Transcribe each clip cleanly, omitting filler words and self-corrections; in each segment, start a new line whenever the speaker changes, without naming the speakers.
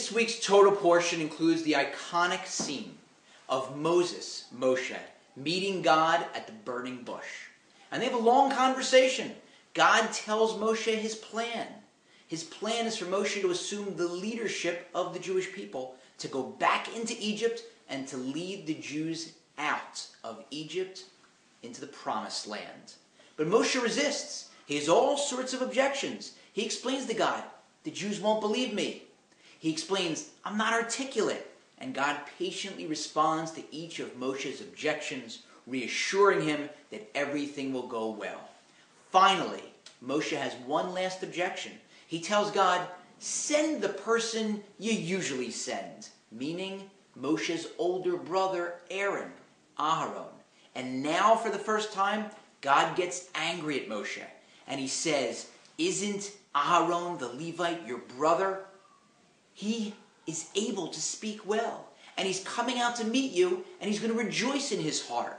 This week's Torah portion includes the iconic scene of Moshe, meeting God at the burning bush. And they have a long conversation. God tells Moshe his plan. His plan is for Moshe to assume the leadership of the Jewish people, to go back into Egypt and to lead the Jews out of Egypt into the promised land. But Moshe resists. He has all sorts of objections. He explains to God, the Jews won't believe me. He explains, I'm not articulate. And God patiently responds to each of Moshe's objections, reassuring him that everything will go well. Finally, Moshe has one last objection. He tells God, send the person you usually send, meaning Moshe's older brother, Aaron. And now, for the first time, God gets angry at Moshe. And he says, isn't Aaron the Levite your brother? He is able to speak well. And he's coming out to meet you, and he's going to rejoice in his heart.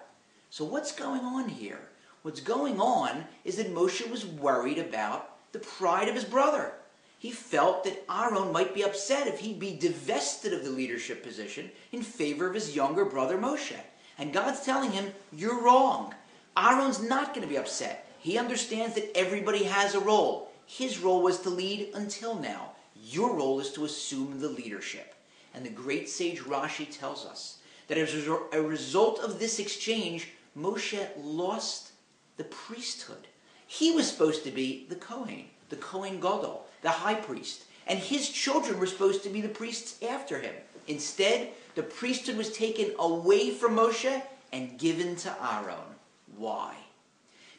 So what's going on here? What's going on is that Moshe was worried about the pride of his brother. He felt that Aaron might be upset if he'd be divested of the leadership position in favor of his younger brother Moshe. And God's telling him, you're wrong. Aaron's not going to be upset. He understands that everybody has a role. His role was to lead until now. Your role is to assume the leadership. And the great sage Rashi tells us that as a result of this exchange, Moshe lost the priesthood. He was supposed to be the Kohen Gadol, the high priest. And his children were supposed to be the priests after him. Instead, the priesthood was taken away from Moshe and given to Aaron. Why?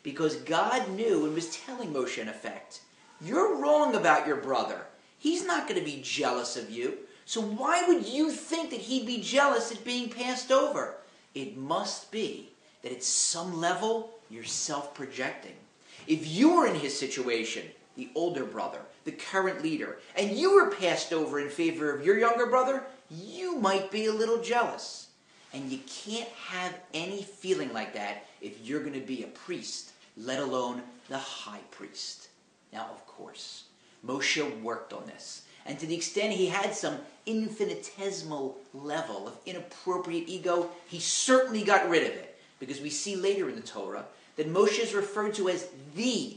Because God knew and was telling Moshe, in effect, you're wrong about your brother. He's not going to be jealous of you. So why would you think that he'd be jealous at being passed over? It must be that at some level you're self-projecting. If you were in his situation, the older brother, the current leader, and you were passed over in favor of your younger brother, you might be a little jealous. And you can't have any feeling like that if you're going to be a priest, let alone the high priest. Now, of course, Moshe worked on this. And to the extent he had some infinitesimal level of inappropriate ego, he certainly got rid of it. Because we see later in the Torah that Moshe is referred to as the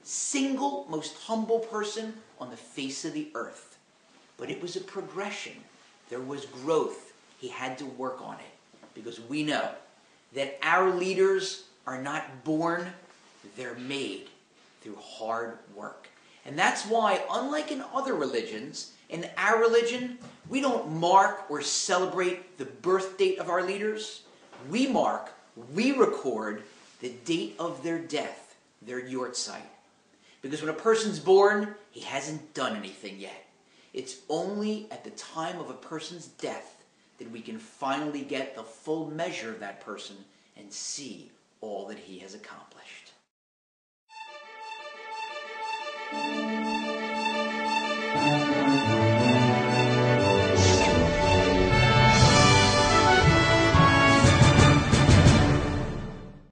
single most humble person on the face of the earth. But it was a progression. There was growth. He had to work on it. Because we know that our leaders are not born, they're made through hard work. And that's why, unlike in other religions, in our religion, we don't mark or celebrate the birth date of our leaders. We record the date of their death, their yortzeit. Because when a person's born, he hasn't done anything yet. It's only at the time of a person's death that we can finally get the full measure of that person and see all that he has accomplished.